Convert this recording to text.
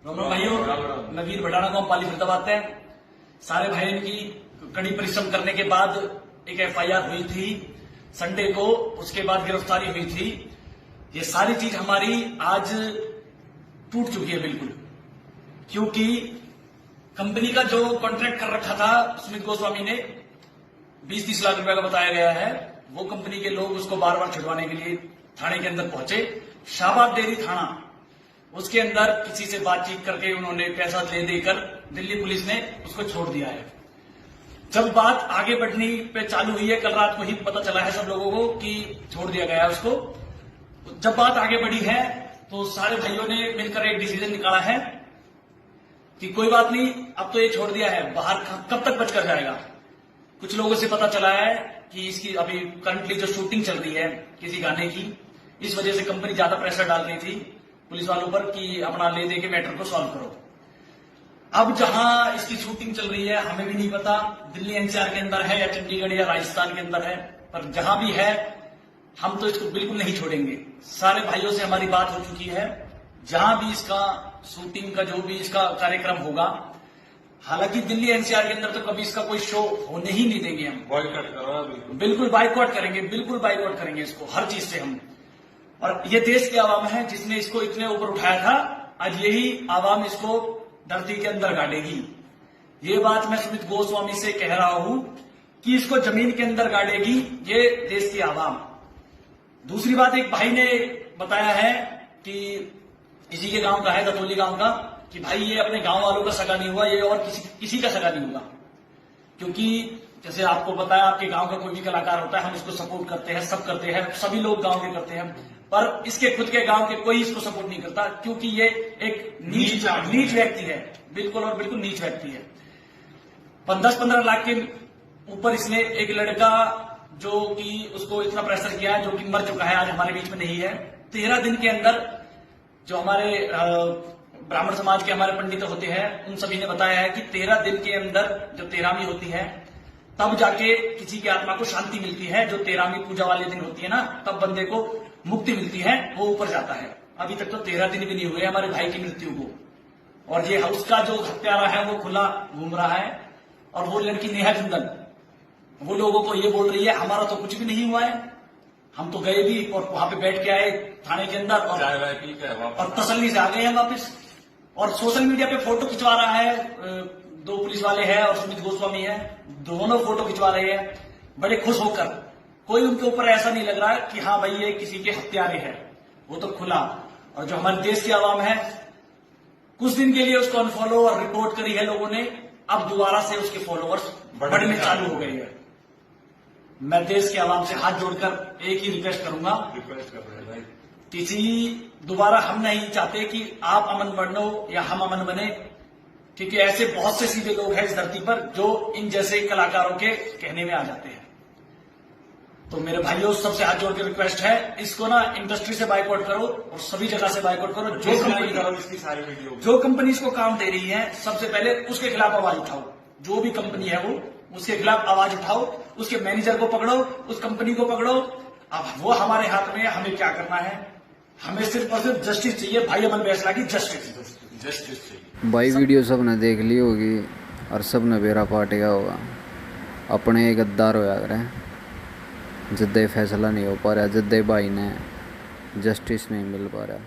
राम भाइयों, मैं वीर भटाना गांव पाली फरीदाबाद है। सारे भाइयों की कड़ी परिश्रम करने के बाद एक एफआईआर हुई थी संडे को, उसके बाद गिरफ्तारी हुई थी। ये सारी चीज हमारी आज टूट चुकी है बिल्कुल, क्योंकि कंपनी का जो कॉन्ट्रैक्ट कर रखा था सुमित गोस्वामी ने 20-30 लाख रुपए का बताया गया है, वो कंपनी के लोग उसको बार बार छुड़वाने के लिए थाने के अंदर पहुंचे। शाहबाद डेयरी थाना, उसके अंदर किसी से बातचीत करके उन्होंने पैसा ले देकर दिल्ली पुलिस ने उसको छोड़ दिया है। जब बात आगे बढ़नी पे चालू हुई है, कल रात को ही पता चला है सब लोगों को कि छोड़ दिया गया है उसको। जब बात आगे बढ़ी है तो सारे भाइयों ने मिलकर एक डिसीजन निकाला है कि कोई बात नहीं, अब तो ये छोड़ दिया है, बाहर कब तक बचकर जाएगा। कुछ लोगों से पता चला है कि इसकी अभी करंटली जो शूटिंग चल रही है किसी गाने की, इस वजह से कंपनी ज्यादा प्रेशर डाल रही थी पुलिस वालों पर कि अपना ले दे के मैटर को सॉल्व करो। अब जहां इसकी शूटिंग चल रही है हमें भी नहीं पता दिल्ली एनसीआर के अंदर है या चंडीगढ़ या राजस्थान के अंदर है, पर जहां भी है हम तो इसको बिल्कुल नहीं छोड़ेंगे। सारे भाइयों से हमारी बात हो चुकी है, जहां भी इसका शूटिंग का जो भी इसका कार्यक्रम होगा, हालांकि दिल्ली एनसीआर के अंदर तो कभी इसका कोई शो होने ही नहीं देंगे हम। बॉयकॉट करो, बिल्कुल बाइकआउट करेंगे, बिल्कुल बाइकआउट करेंगे इसको हर चीज से हम। और ये देश की आवाम है जिसने इसको इतने ऊपर उठाया था, आज यही आवाम इसको धरती के अंदर गाड़ेगी। ये बात मैं सुमित गोस्वामी से कह रहा हूं कि इसको जमीन के अंदर गाड़ेगी ये देश की आवाम। दूसरी बात, एक भाई ने बताया है कि इसी के गांव का है, दतौली गांव का, कि भाई ये अपने गांव वालों का सगा नहीं हुआ, ये और किसी का सगा नहीं हुआ। क्योंकि जैसे आपको पता है, आपके गांव का कोई भी कलाकार होता है, हम इसको सपोर्ट करते हैं, सब करते हैं, सभी लोग गांव के करते हैं, पर इसके खुद के गांव के कोई इसको सपोर्ट नहीं करता, क्योंकि ये एक नीच व्यक्ति है, बिल्कुल और बिल्कुल नीच व्यक्ति है। 10-15 लाख के ऊपर इसने एक लड़का जो कि उसको इतना प्रेशर किया है, जो कि मर चुका है, आज हमारे बीच में नहीं है। 13 दिन के अंदर जो हमारे ब्राह्मण समाज के हमारे पंडित होते हैं, उन सभी ने बताया है कि 13 दिन के अंदर जो तेरहवीं होती है तब जाके किसी की आत्मा को शांति मिलती है। जो 13वीं पूजा वाले दिन होती है ना, तब बंदे को मुक्ति मिलती है, वो ऊपर जाता है। अभी तक तो 13 दिन भी नहीं हुए हमारे भाई की मृत्यु को, और ये उसका जो हत्यारा है वो खुला घूम रहा है। और वो लड़की नेहा जिंदल, वो लोगों को ये बोल रही है हमारा तो कुछ भी नहीं हुआ है, हम तो गए भी और वहां पे बैठ के आए थाने के अंदर और तसल्ली से आ गए हैं वापस। और सोशल मीडिया पे फोटो खिंचवा रहा है, 2 पुलिस वाले हैं और सुमित गोस्वामी है, दोनों फोटो खिंचवा रहे हैं बड़े खुश होकर। कोई उनके ऊपर ऐसा नहीं लग रहा है कि हाँ भाई ये किसी के हत्यारे हैं, वो तो खुला। और जो हमारे देश की आवाम है, कुछ दिन के लिए उसको अनफॉलो और रिपोर्ट करी है लोगों ने, अब दोबारा से उसके फॉलोअर्स बढ़ने चालू हो गए हैं। मैं देश की आवाम से हाथ जोड़कर एक ही रिक्वेस्ट करूंगा, किसी दोबारा हम नहीं चाहते कि आप अमन बनो या हम अमन बने, क्योंकि ऐसे बहुत से सीधे लोग हैं इस धरती पर जो इन जैसे कलाकारों के कहने में आ जाते हैं। तो मेरे भाइयों, सबसे हाथ जोड़ के रिक्वेस्ट है, इसको ना इंडस्ट्री से बाइकआउट करो और सभी जगह से बाइकआउट करो। जो कंपनी इसको काम दे रही है, सबसे पहले उसके खिलाफ आवाज उठाओ। जो भी कंपनी है वो, उसके खिलाफ आवाज उठाओ, उसके मैनेजर को पकड़ो, उस कंपनी को पकड़ो। अब वो हमारे हाथ में है, हमें क्या करना है, हमें सिर्फ और सिर्फ जस्टिस चाहिए। भाई अमन फैसला की जस्टिस चाहिए। भाई वीडियो सबने देख ली होगी और सबने बेरा पाटेगा होगा, अपने गद्दार होया करें। जिद्दे फैसला नहीं हो पा रहा, जिद्दे भाई ने जस्टिस नहीं मिल पा रहा।